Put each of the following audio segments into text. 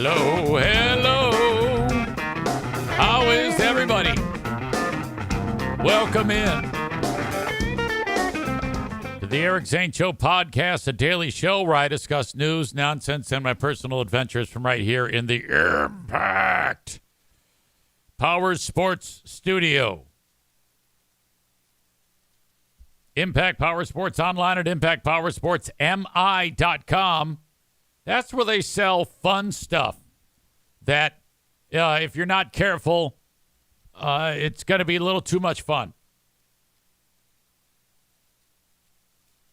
Hello, hello. How is everybody? Welcome in to the Eric Zane Show podcast, a daily show where I discuss news, nonsense, and my personal adventures from right here in the Impact Power Sports Studio. Impact Power Sports online at impactpowersportsmi.com. That's where they sell fun stuff that, if you're not careful, it's going to be a little too much fun.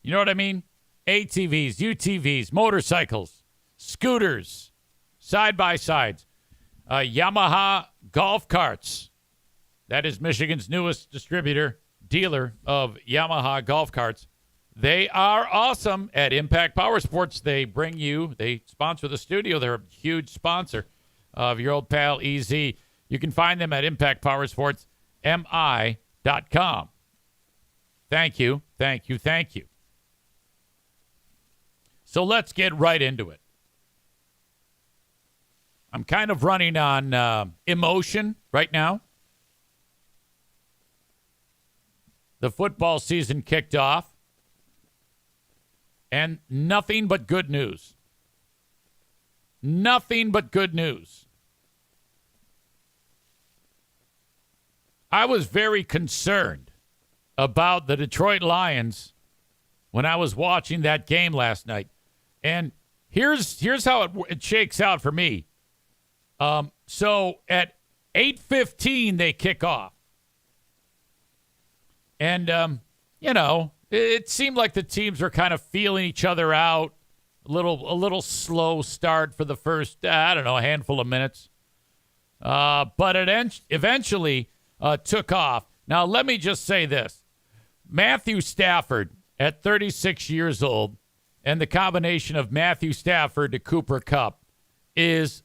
You know what I mean? ATVs, UTVs, motorcycles, scooters, side-by-sides, Yamaha golf carts. That is Michigan's newest dealer of Yamaha golf carts. They are awesome at Impact Power Sports. They sponsor the studio. They're a huge sponsor of your old pal EZ. You can find them at impactpowersportsmi.com. Thank you. So let's get right into it. I'm kind of running on emotion right now. The football season kicked off. And nothing but good news. Nothing but good news. I was very concerned about the Detroit Lions when I was watching that game last night. And here's how it shakes out for me. So at 8:15 they kick off. And it seemed like the teams were kind of feeling each other out. A little slow start for the first, handful of minutes. But it eventually took off. Now, let me just say this. Matthew Stafford, at 36 years old, and the combination of Matthew Stafford to Cooper Kupp is,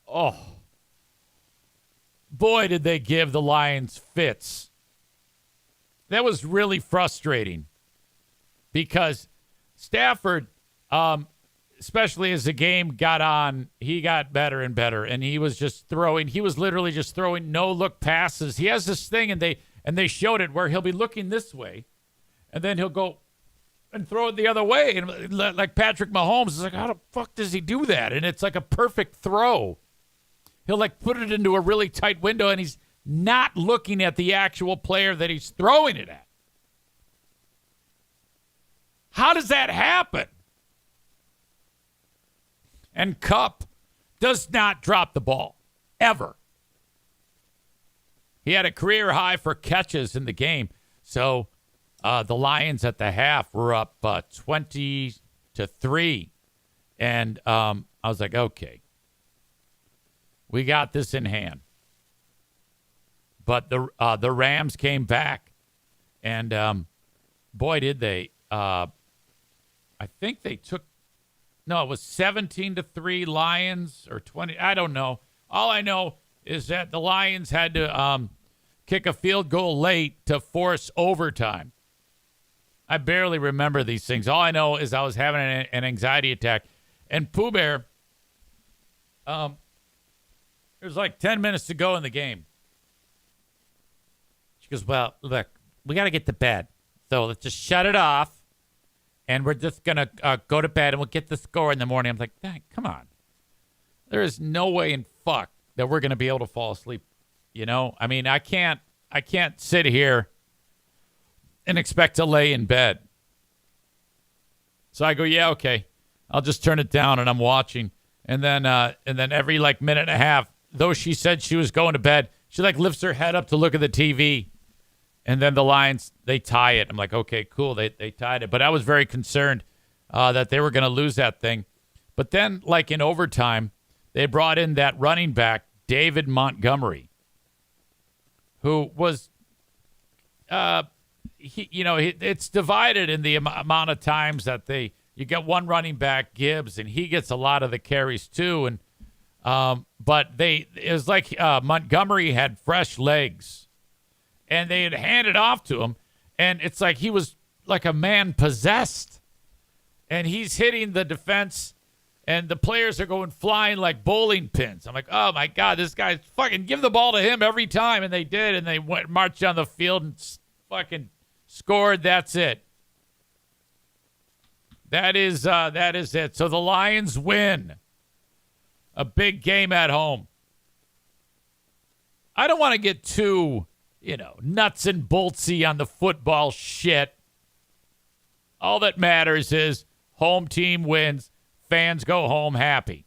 boy, did they give the Lions fits. That was really frustrating because Stafford, especially as the game got on, he got better and better, and he was literally just throwing no-look passes. He has this thing, and they showed it where he'll be looking this way, and then he'll go and throw it the other way. And like Patrick Mahomes is like, how the fuck does he do that? And it's like a perfect throw. He'll like put it into a really tight window, and he's not looking at the actual player that he's throwing it at. How does that happen? And Kupp does not drop the ball, ever. He had a career high for catches in the game. So the Lions at the half were up 20-3. And I was like, okay, we got this in hand. But the Rams came back, and boy, did they. I think they took, it was 17-3 Lions or 20. I don't know. All I know is that the Lions had to kick a field goal late to force overtime. I barely remember these things. All I know is I was having an anxiety attack. And Pooh Bear, there's like 10 minutes to go in the game. She goes, well, look, we got to get to bed. So let's just shut it off. And we're just going to go to bed, and we'll get the score in the morning. I'm like, dang, come on. There is no way in fuck that we're going to be able to fall asleep. I mean, I can't sit here and expect to lay in bed. So I go, yeah, okay. I'll just turn it down, and I'm watching. And then every minute and a half, though she said she was going to bed, she lifts her head up to look at the TV. And then the Lions, they tie it. I'm like, okay, cool. They tied it. But I was very concerned that they were going to lose that thing. But then, in overtime, they brought in that running back, David Montgomery, who was, it's divided in the amount of times that you get one running back, Gibbs, and he gets a lot of the carries too. And but it was like Montgomery had fresh legs. And they had handed off to him, and it's like he was like a man possessed. And he's hitting the defense and the players are going flying like bowling pins. I'm like, oh, my God, this guy, fucking give the ball to him every time. And they did, and they marched down the field and fucking scored. That's it. That is it. So the Lions win a big game at home. I don't want to get too, nuts and boltsy on the football shit. All that matters is home team wins. Fans go home happy.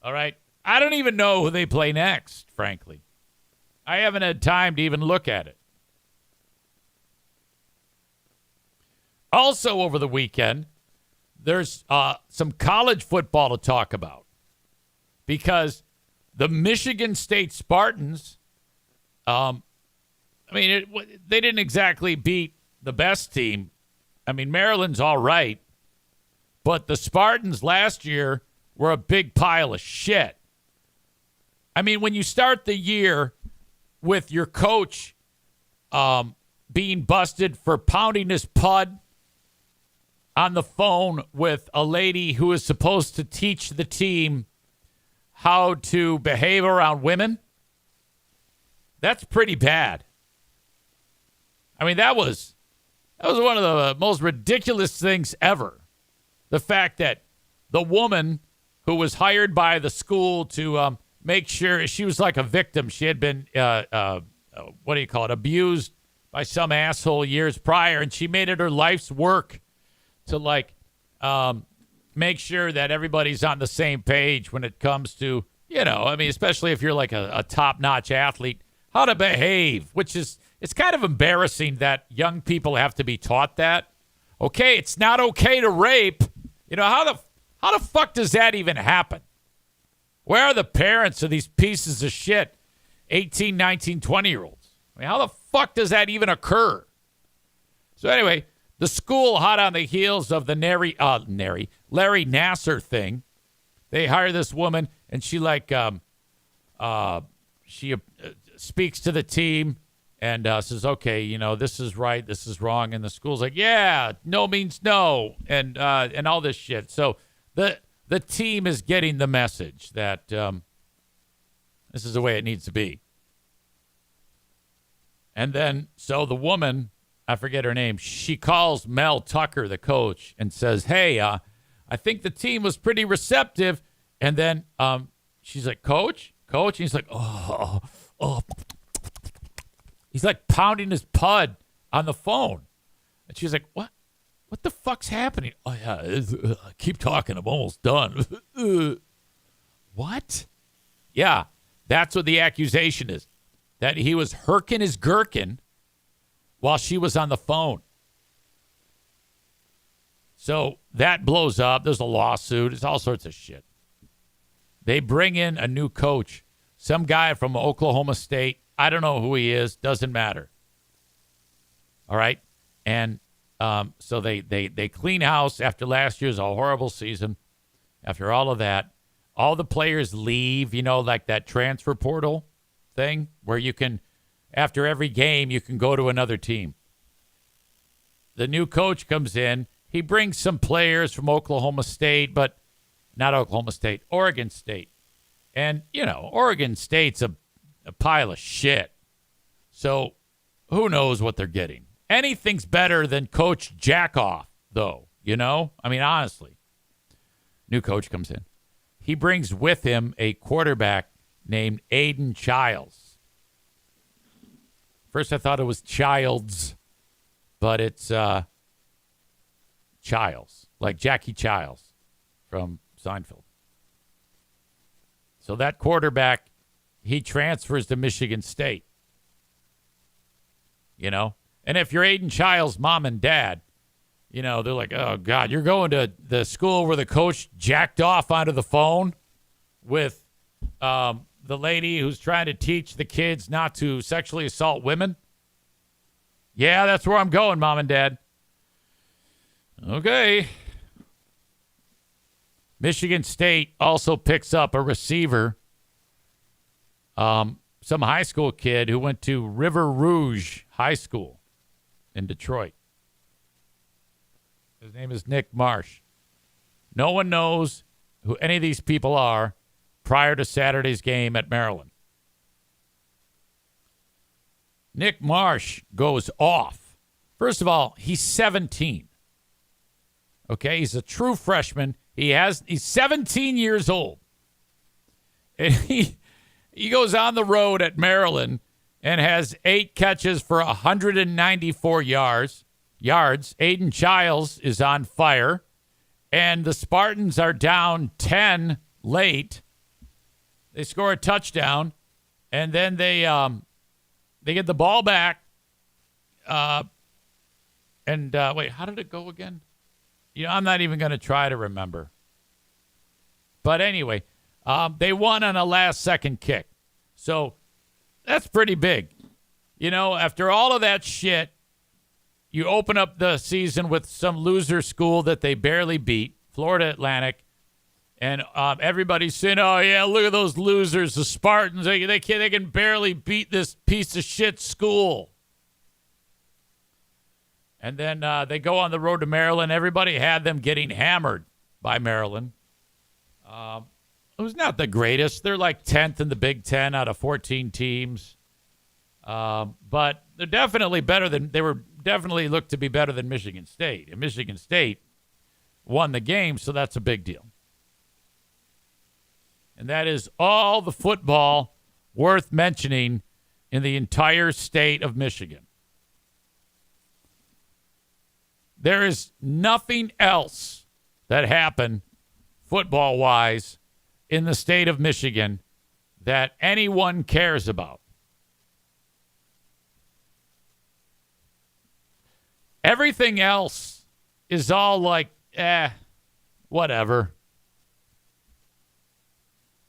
All right? I don't even know who they play next, frankly. I haven't had time to even look at it. Also over the weekend, there's some college football to talk about because the Michigan State Spartans, they didn't exactly beat the best team. I mean, Maryland's all right. But the Spartans last year were a big pile of shit. I mean, when you start the year with your coach being busted for pounding his pud on the phone with a lady who is supposed to teach the team how to behave around women, that's pretty bad. I mean, that was one of the most ridiculous things ever. The fact that the woman who was hired by the school to make sure she was like a victim, she had been, abused by some asshole years prior, and she made it her life's work to make sure that everybody's on the same page when it comes to, especially if you're like a top-notch athlete, how to behave, which is, it's kind of embarrassing that young people have to be taught that. Okay, it's not okay to rape. How the fuck does that even happen? Where are the parents of these pieces of shit, 18, 19, 20-year-olds? I mean, how the fuck does that even occur? So anyway, the school, hot on the heels of the Larry Nasser thing, they hire this woman, and she speaks to the team and says, okay, this is right, this is wrong. And the school's like, yeah, no means no, and all this shit. So the team is getting the message that this is the way it needs to be. And then, so the woman, I forget her name, she calls Mel Tucker, the coach, and says, hey, I think the team was pretty receptive. And then she's like, Coach? And he's like, oh. He's like pounding his pud on the phone. And she's like, what? What the fuck's happening? Oh, yeah, keep talking. I'm almost done. What? Yeah, that's what the accusation is. That he was herking his gherkin while she was on the phone. So that blows up. There's a lawsuit. It's all sorts of shit. They bring in a new coach, some guy from Oklahoma State. I don't know who he is. Doesn't matter. All right? And so they clean house after last year's a horrible season. After all of that, all the players leave, like that transfer portal thing where you can, after every game, you can go to another team. The new coach comes in. He brings some players from Oklahoma State, but not Oklahoma State, Oregon State. And, Oregon State's a pile of shit. So who knows what they're getting? Anything's better than Coach Jackoff, though, I mean, honestly. New coach comes in. He brings with him a quarterback named Aiden Childs. First I thought it was Childs, but it's Childs, like Jackie Childs from Seinfeld. So that quarterback, he transfers to Michigan State. And if you're Aiden Childs' mom and dad, they're like, oh, God, you're going to the school where the coach jacked off onto the phone with the lady who's trying to teach the kids not to sexually assault women? Yeah, that's where I'm going, Mom and Dad. Okay. Michigan State also picks up a receiver, some high school kid who went to River Rouge High School in Detroit. His name is Nick Marsh. No one knows who any of these people are prior to Saturday's game at Maryland. Nick Marsh goes off. First of all, he's 17. Okay, he's a true freshman. He's 17 years old. And he goes on the road at Maryland and has 8 catches for 194 yards. Aiden Childs is on fire. And the Spartans are down 10 late. They score a touchdown. And then they get the ball back. Wait, how did it go again? I'm not even going to try to remember. But anyway, they won on a last-second kick. So that's pretty big. After all of that shit, you open up the season with some loser school that they barely beat, Florida Atlantic, and everybody's saying, "Oh yeah, look at those losers, the Spartans. They can barely beat this piece of shit school." And then they go on the road to Maryland. Everybody had them getting hammered by Maryland. It was not the greatest. They're like 10th in the Big Ten out of 14 teams. But they're definitely better than they were. Definitely looked to be better than Michigan State. And Michigan State won the game, so that's a big deal. And that is all the football worth mentioning in the entire state of Michigan. There is nothing else that happened football-wise in the state of Michigan that anyone cares about. Everything else is all like, whatever.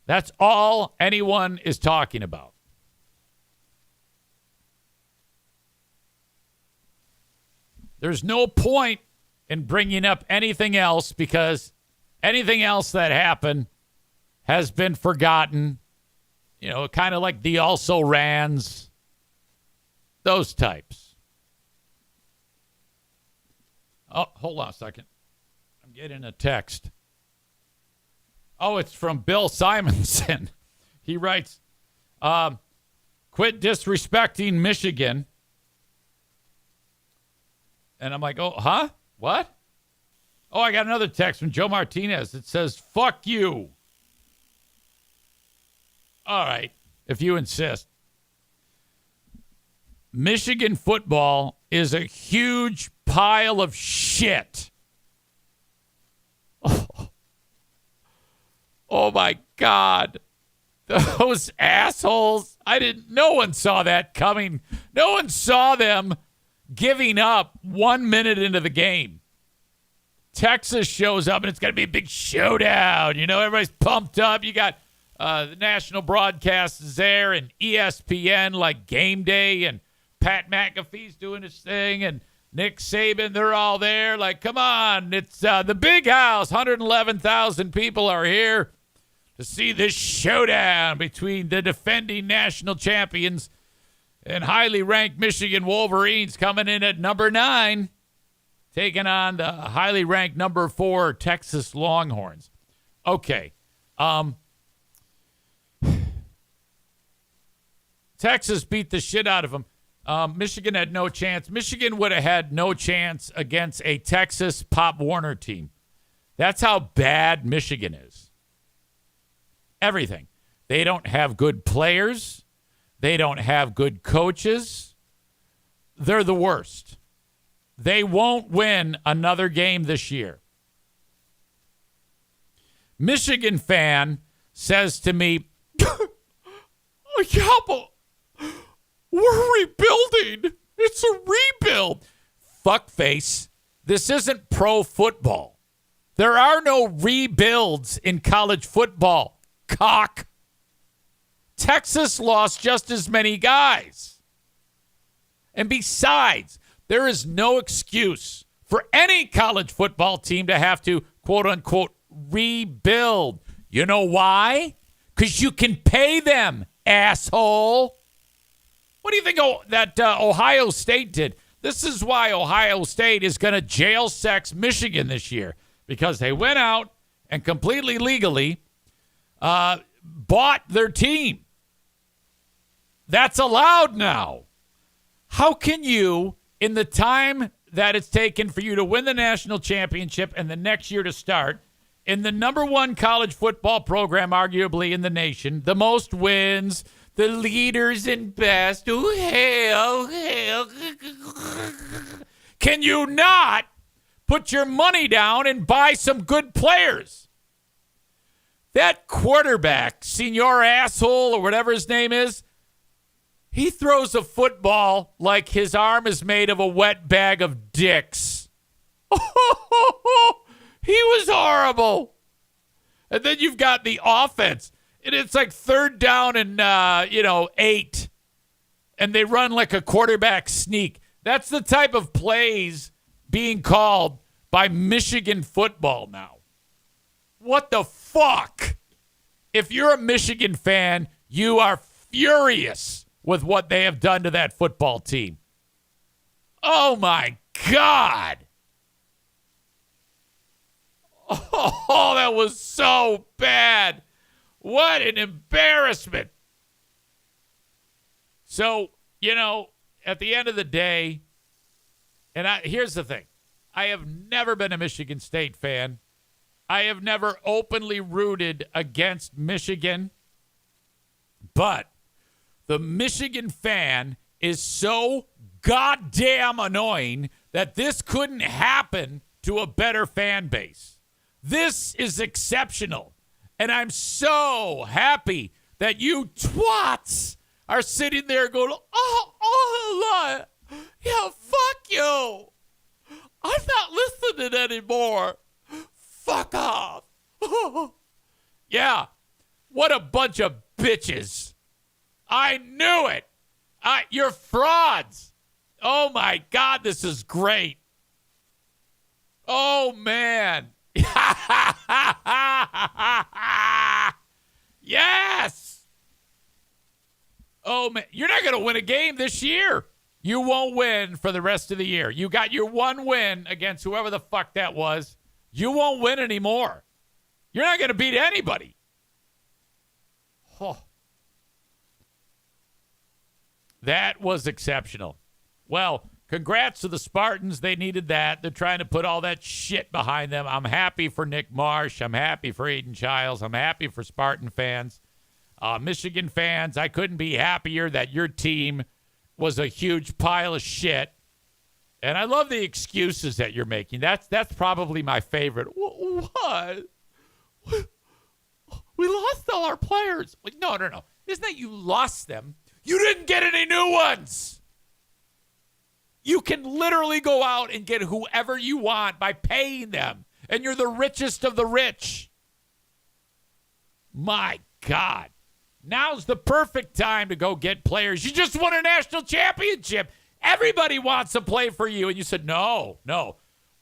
That's all anyone is talking about. There's no point in bringing up anything else because anything else that happened has been forgotten. Kind of like the also-rans, those types. Oh, hold on a second. I'm getting a text. Oh, it's from Bill Simonson. He writes, quit disrespecting Michigan. And I'm like, oh, huh? What? Oh, I got another text from Joe Martinez. It says, fuck you. All right, if you insist. Michigan football is a huge pile of shit. Oh my God. Those assholes. No one saw that coming. No one saw them giving up 1 minute into the game. Texas shows up and it's going to be a big showdown. Everybody's pumped up. You got the national broadcasters there and ESPN like Game Day, and Pat McAfee's doing his thing, and Nick Saban, they're all there. Like, come on, it's the big house. 111,000 people are here to see this showdown between the defending national champions and highly ranked Michigan Wolverines coming in at number 9, taking on the highly ranked number 4 Texas Longhorns. Okay. Texas beat the shit out of them. Michigan had no chance. Michigan would have had no chance against a Texas Pop Warner team. That's how bad Michigan is. Everything. They don't have good players. They don't have good coaches. They're the worst. They won't win another game this year. Michigan fan says to me, oh, yeah, but we're rebuilding. It's a rebuild. Fuckface. This isn't pro football. There are no rebuilds in college football. Cock. Texas lost just as many guys. And besides, there is no excuse for any college football team to have to, quote unquote, rebuild. You know why? Because you can pay them, asshole. What do you think that Ohio State did? This is why Ohio State is going to jail sex Michigan this year, because they went out and completely legally bought their team. That's allowed now. How can you, in the time that it's taken for you to win the national championship and the next year to start, in the number one college football program, arguably in the nation, the most wins, the leaders in best, can you not put your money down and buy some good players? That quarterback, Senor Asshole, or whatever his name is, he throws a football like his arm is made of a wet bag of dicks. He was horrible. And then you've got the offense. And it's like third down and, 8. And they run like a quarterback sneak. That's the type of plays being called by Michigan football now. What the fuck? If you're a Michigan fan, you are furious with what they have done to that football team. Oh, my God. Oh, that was so bad. What an embarrassment. So, at the end of the day, and here's the thing. I have never been a Michigan State fan. I have never openly rooted against Michigan. But the Michigan fan is so goddamn annoying that this couldn't happen to a better fan base. This is exceptional. And I'm so happy that you twats are sitting there going, yeah, fuck you. I'm not listening anymore. Fuck off. Yeah, what a bunch of bitches. I knew it. You're frauds. Oh, my God, this is great. Oh, man. Yes. Oh, man. You're not going to win a game this year. You won't win for the rest of the year. You got your one win against whoever the fuck that was. You won't win anymore. You're not going to beat anybody. Oh. That was exceptional. Well, congrats to the Spartans. They needed that. They're trying to put all that shit behind them. I'm happy for Nick Marsh. I'm happy for Aiden Childs. I'm happy for Spartan fans. Michigan fans, I couldn't be happier that your team was a huge pile of shit. And I love the excuses that you're making. That's probably my favorite. What? We lost all our players. Like, no. Isn't that you lost them? You didn't get any new ones. You can literally go out and get whoever you want by paying them. And you're the richest of the rich. My God. Now's the perfect time to go get players. You just won a national championship. Everybody wants to play for you. And you said, no.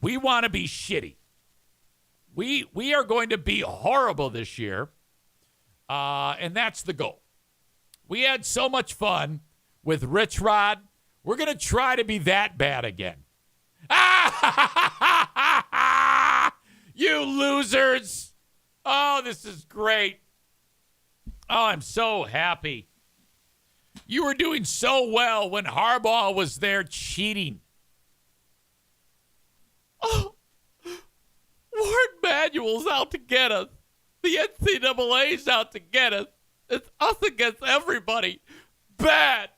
We want to be shitty. We are going to be horrible this year. And that's the goal. We had so much fun with Rich Rod. We're going to try to be that bad again. You losers. Oh, this is great. Oh, I'm so happy. You were doing so well when Harbaugh was there cheating. Oh, Warren Manuel's out to get us. The NCAA's out to get us. It's us against everybody. Bad.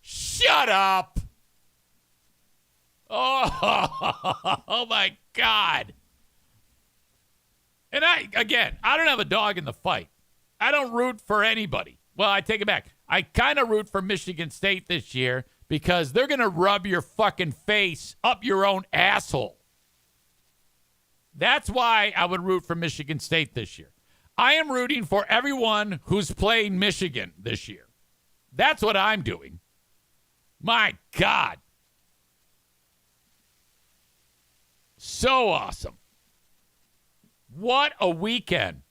Shut up. Oh my God. And I don't have a dog in the fight. I don't root for anybody. Well, I take it back. I kind of root for Michigan State this year because they're going to rub your fucking face up your own asshole. That's why I would root for Michigan State this year. I am rooting for everyone who's playing Michigan this year. That's what I'm doing. My God. So awesome. What a weekend.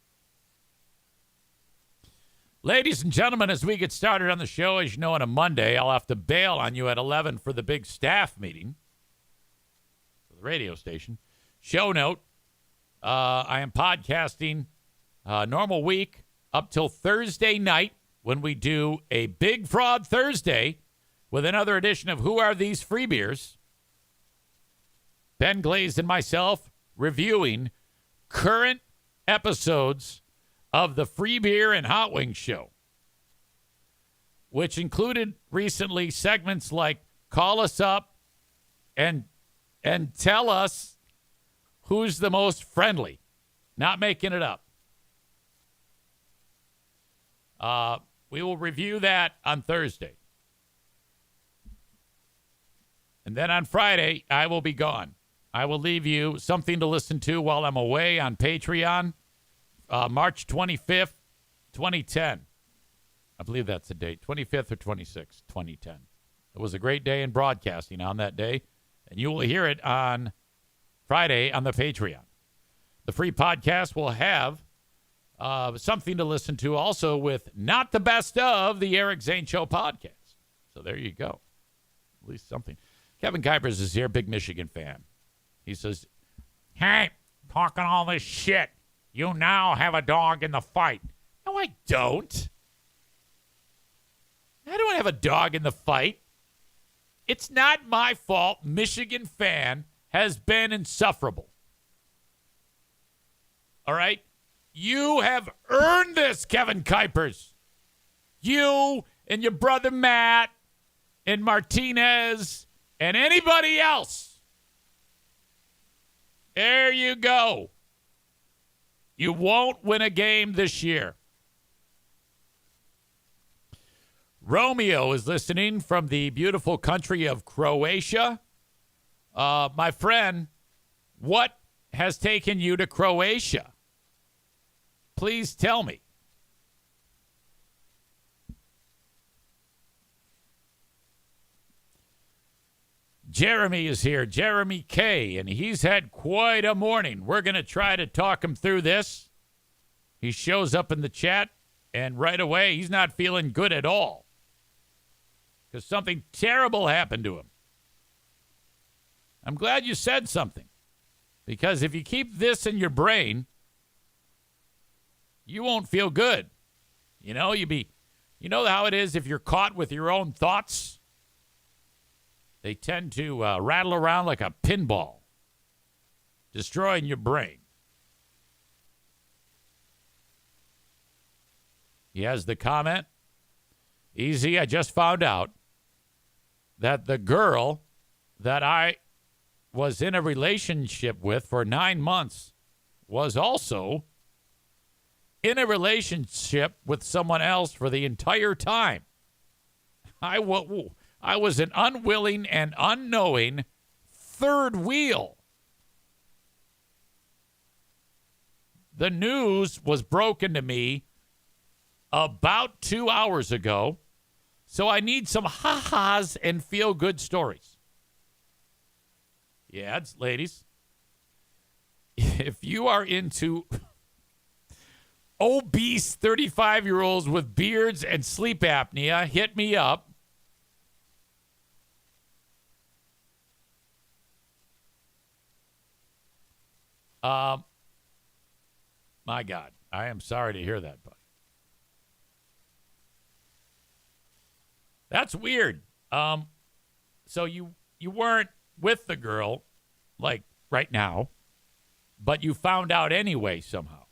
Ladies and gentlemen, as we get started on the show, as you know, on a Monday, I'll have to bail on you at 11 for the big staff meeting. the radio station. Show note, I am podcasting normal week up till Thursday night when we do a Big Fraud Thursday with another edition of Who Are These Free Beers? Ben Glaze and myself reviewing current episodes of the Free Beer and Hot Wings Show, which included recently segments like Call Us Up and Tell Us Who's the Most Friendly. Not making it up. We will review that on Thursday. And then on Friday, I will be gone. I will leave you something to listen to while I'm away on Patreon, March 25th, 2010. I believe that's the date, 25th or 26th, 2010. It was a great day in broadcasting on that day, and you will hear it on Friday on the Patreon. The free podcast will have something to listen to also with Not the Best of the Eric Zane Show podcast. So there you go. At least something. Kevin Kuipers is here, big Michigan fan. He says, hey, talking all this shit. You now have a dog in the fight. No, I don't. I don't have a dog in the fight. It's not my fault Michigan fan has been insufferable. All right? You have earned this, Kevin Kuipers. You and your brother Matt and Martinez and anybody else. There you go. You won't win a game this year. Romeo is listening from the beautiful country of Croatia. My friend, what has taken you to Croatia? Please tell me. Jeremy is here, Jeremy K., and he's had quite a morning. We're going to try to talk him through this. He shows up in the chat, and right away, he's not feeling good at all because something terrible happened to him. I'm glad you said something, because if you keep this in your brain, you won't feel good. You know, you know how it is if you're caught with your own thoughts? They tend to rattle around like a pinball, destroying your brain. He has the comment, easy, I just found out that the girl that I was in a relationship with for 9 months was also in a relationship with someone else for the entire time. I was an unwilling and unknowing third wheel. The news was broken to me about 2 hours ago, so I need some ha-has and feel-good stories. Yeah, ladies, if you are into obese 35-year-olds with beards and sleep apnea, hit me up. My God, I am sorry to hear that, buddy. That's weird. So you weren't with the girl, like right now, but you found out anyway somehow.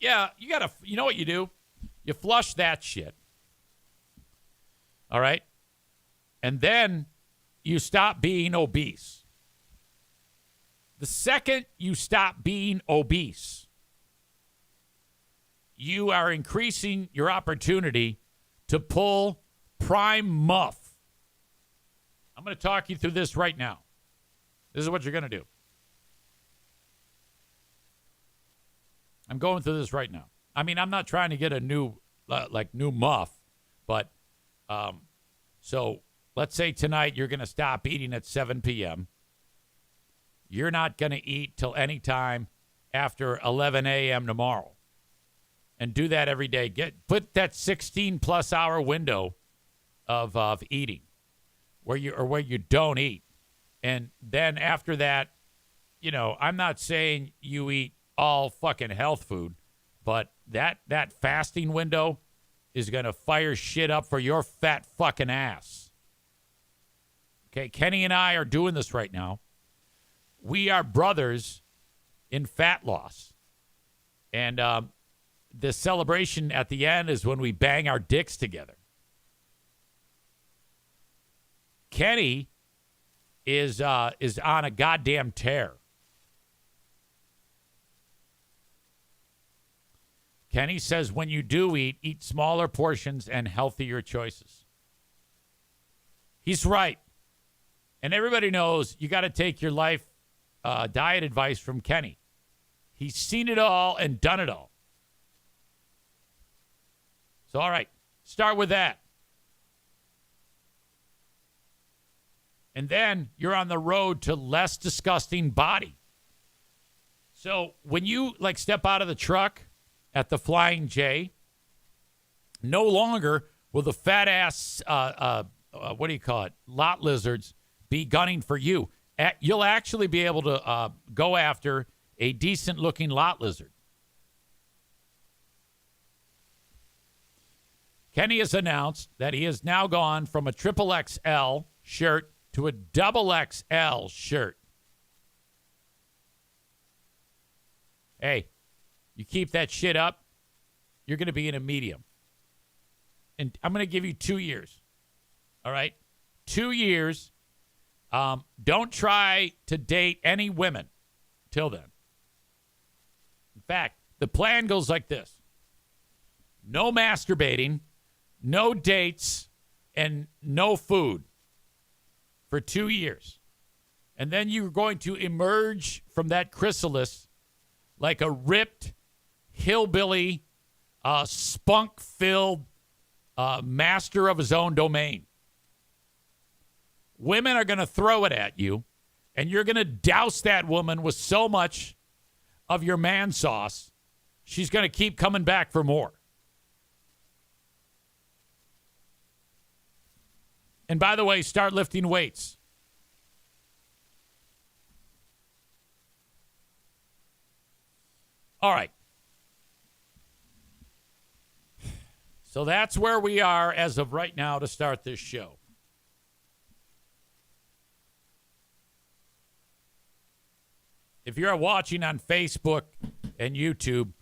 Yeah, you know what you do? You flush that shit. All right? And then you stop being obese. The second you stop being obese, you are increasing your opportunity to pull prime muff. I'm going to talk you through this right now. This is what you're going to do. I'm going through this right now. I mean, I'm not trying to get a new muff, but so let's say tonight you're going to stop eating at 7 p.m. You're not going to eat till any time after 11 a.m. tomorrow. And do that every day. Put that 16-plus hour window of eating where you don't eat. And then after that, I'm not saying you eat all fucking health food, but that fasting window is going to fire shit up for your fat fucking ass. Okay, Kenny and I are doing this right now. We are brothers in fat loss. And the celebration at the end is when we bang our dicks together. Kenny is on a goddamn tear. Kenny says when you do eat smaller portions and healthier choices. He's right. And everybody knows you got to take your life diet advice from Kenny. He's seen it all and done it all. So, all right, start with that. And then you're on the road to less disgusting body. So when you step out of the truck at the Flying J, no longer will the fat ass, lot lizards be gunning for you. You'll actually be able to go after a decent looking lot lizard. Kenny has announced that he has now gone from a XXL shirt to a XXL shirt. Hey, you keep that shit up, you're going to be in a medium. And I'm going to give you 2 years. All right? 2 years. Don't try to date any women till then. In fact, the plan goes like this. No masturbating, no dates, and no food for 2 years. And then you're going to emerge from that chrysalis like a ripped, hillbilly, spunk-filled master of his own domain. Women are going to throw it at you, and you're going to douse that woman with so much of your man sauce, she's going to keep coming back for more. And by the way, start lifting weights. All right. So that's where we are as of right now to start this show. If you're watching on Facebook and YouTube,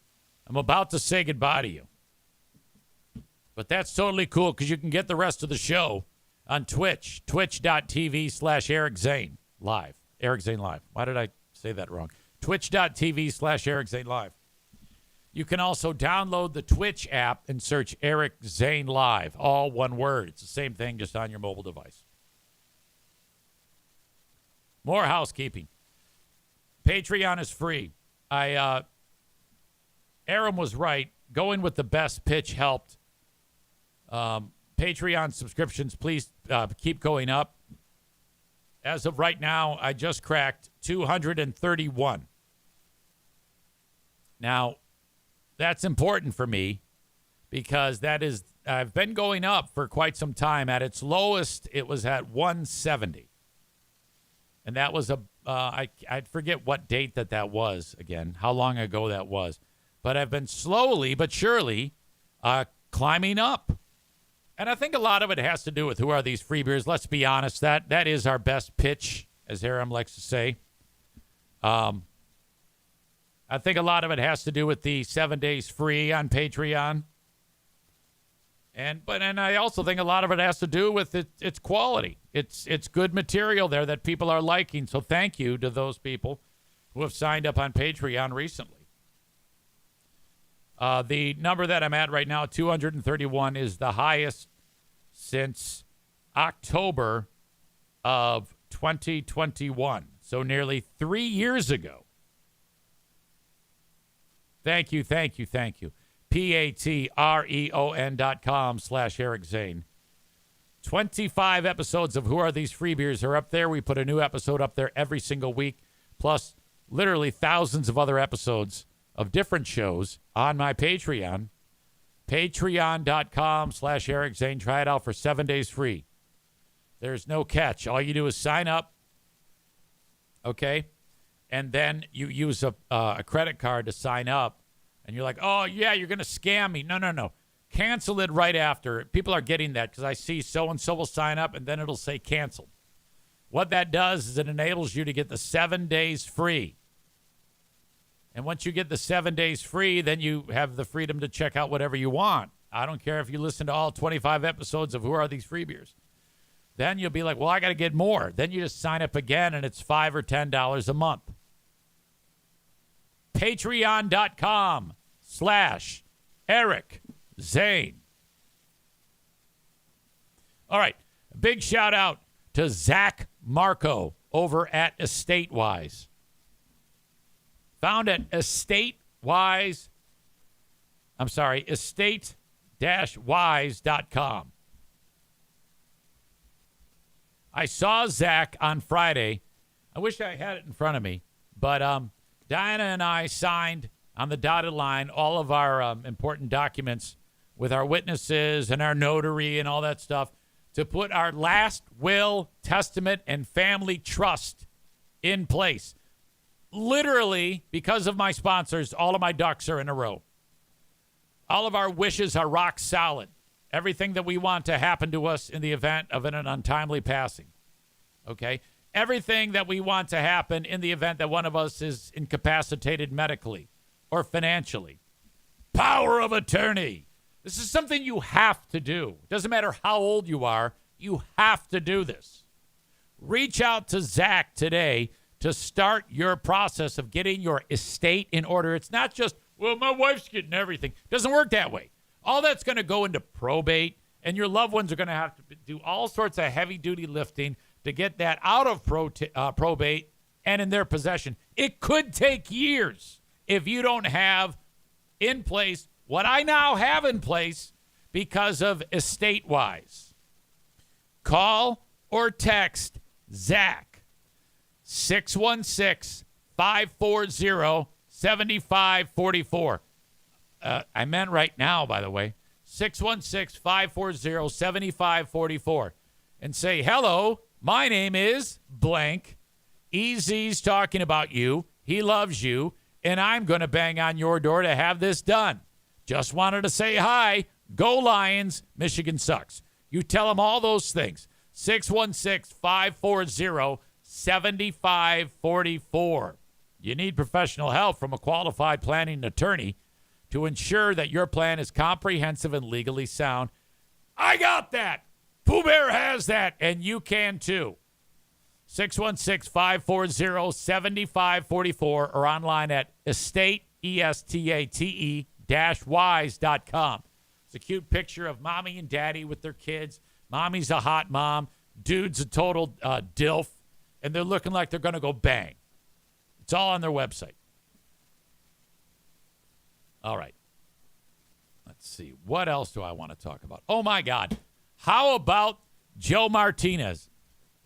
I'm about to say goodbye to you. But that's totally cool because you can get the rest of the show on Twitch, twitch.tv/Eric Zane Live. Eric Zane Live. Why did I say that wrong? Twitch.tv/Eric Zane Live. You can also download the Twitch app and search Eric Zane Live. All one word. It's the same thing, just on your mobile device. More housekeeping. Patreon is free. Aaron was right. Going with the best pitch helped. Patreon subscriptions, please keep going up. As of right now, I just cracked 231. Now, that's important for me because I've been going up for quite some time. At its lowest, it was at 170. And that was I forget what date that was again, how long ago that was. But I've been slowly but surely climbing up. And I think a lot of it has to do with who are these free beers. Let's be honest, that is our best pitch, as Aram likes to say. I think a lot of it has to do with the 7 days free on Patreon. And I also think a lot of it has to do with its quality. It's good material there that people are liking. So thank you to those people who have signed up on Patreon recently. The number that I'm at right now, 231, is the highest since October of 2021. So nearly 3 years ago. Thank you. patreon.com/Eric Zane. 25 episodes of Who Are These Free Beers are up there. We put a new episode up there every single week, plus literally thousands of other episodes of different shows on my Patreon. Patreon.com/Eric Zane. Try it out for 7 days free. There's no catch. All you do is sign up, okay? And then you use a credit card to sign up, and you're like, oh, yeah, you're going to scam me. No. Cancel it right after. People are getting that because I see so-and-so will sign up, and then it'll say canceled. What that does is it enables you to get the 7 days free. And once you get the 7 days free, then you have the freedom to check out whatever you want. I don't care if you listen to all 25 episodes of Who Are These Free Beers. Then you'll be like, well, I got to get more. Then you just sign up again, and it's $5 or $10 a month. Patreon.com/Eric Zane. All right. Big shout out to Zach Marco over at EstateWise. Found at estate-wise.com. I saw Zach on Friday. I wish I had it in front of me, but Diana and I signed on the dotted line all of our important documents with our witnesses and our notary and all that stuff to put our last will, testament, and family trust in place. Literally, because of my sponsors, all of my ducks are in a row. All of our wishes are rock solid. Everything that we want to happen to us in the event of an untimely passing. Okay? Everything that we want to happen in the event that one of us is incapacitated medically or financially. Power of attorney. This is something you have to do. It doesn't matter how old you are. You have to do this. Reach out to Zach today to start your process of getting your estate in order. It's not just, well, my wife's getting everything. It doesn't work that way. All that's going to go into probate, and your loved ones are going to have to do all sorts of heavy-duty lifting to get that out of probate and in their possession. It could take years if you don't have in place what I now have in place because of EstateWise. Call or text Zach 616-540-7544. I meant right now, by the way. 616-540-7544. And say, hello, my name is blank. EZ's talking about you. He loves you. And I'm going to bang on your door to have this done. Just wanted to say hi. Go Lions. Michigan sucks. You tell them all those things. 616-540-7544. You need professional help from a qualified planning attorney to ensure that your plan is comprehensive and legally sound. I got that. Pooh Bear has that, and you can too. 616-540-7544 or online at estate-wise.com. It's a cute picture of mommy and daddy with their kids. Mommy's a hot mom. Dude's a total dilf. And they're looking like they're going to go bang. It's all on their website. All right. Let's see. What else do I want to talk about? Oh, my God. How about Joe Martinez?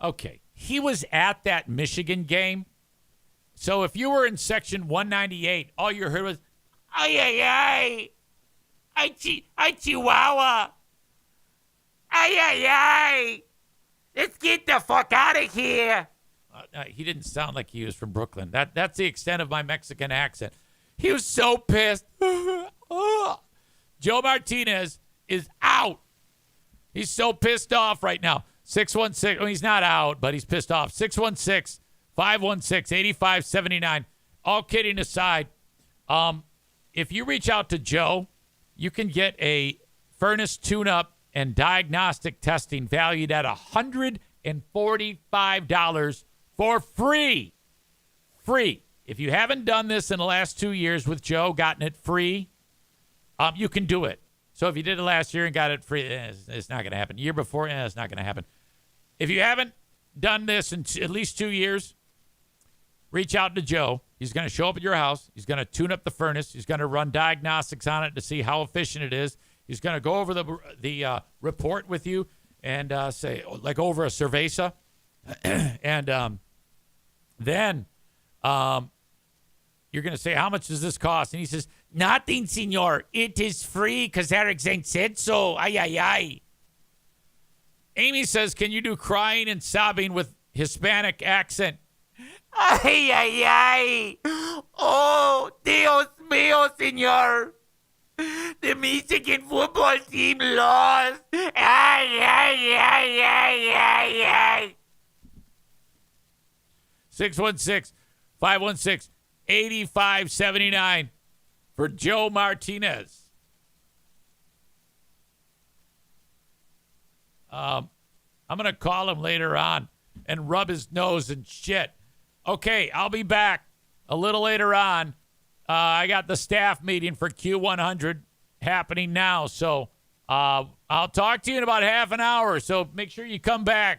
Okay. He was at that Michigan game. So if you were in section 198, all you heard was, ay, ay, ay. Ay, Chihuahua. Ay, ay, ay. Let's get the fuck out of here. He didn't sound like he was from Brooklyn. That's the extent of my Mexican accent. He was so pissed. Joe Martinez is out. He's so pissed off right now. 616. Well, he's not out, but he's pissed off. 616-516-8579. All kidding aside, if you reach out to Joe, you can get a furnace tune-up and diagnostic testing valued at $145 for free. Free. If you haven't done this in the last 2 years with Joe, gotten it free, you can do it. So if you did it last year and got it free, it's not going to happen. Year before, it's not going to happen. If you haven't done this in at least 2 years, reach out to Joe. He's going to show up at your house. He's going to tune up the furnace. He's going to run diagnostics on it to see how efficient it is. He's going to go over the report with you and say, like over a cerveza. And then you're going to say, how much does this cost? And he says, nothing, senor. It is free because Eric Zane said so. Ay, ay, ay. Amy says, can you do crying and sobbing with Hispanic accent? Ay, ay, ay. Oh, Dios mío, señor. The Michigan football team lost. Ay, ay, ay, ay, ay, ay. 616-516-8579 for Joe Martinez. I'm going to call him later on and rub his nose and shit. Okay, I'll be back a little later on. I got the staff meeting for Q100 happening now. So I'll talk to you in about half an hour. So make sure you come back.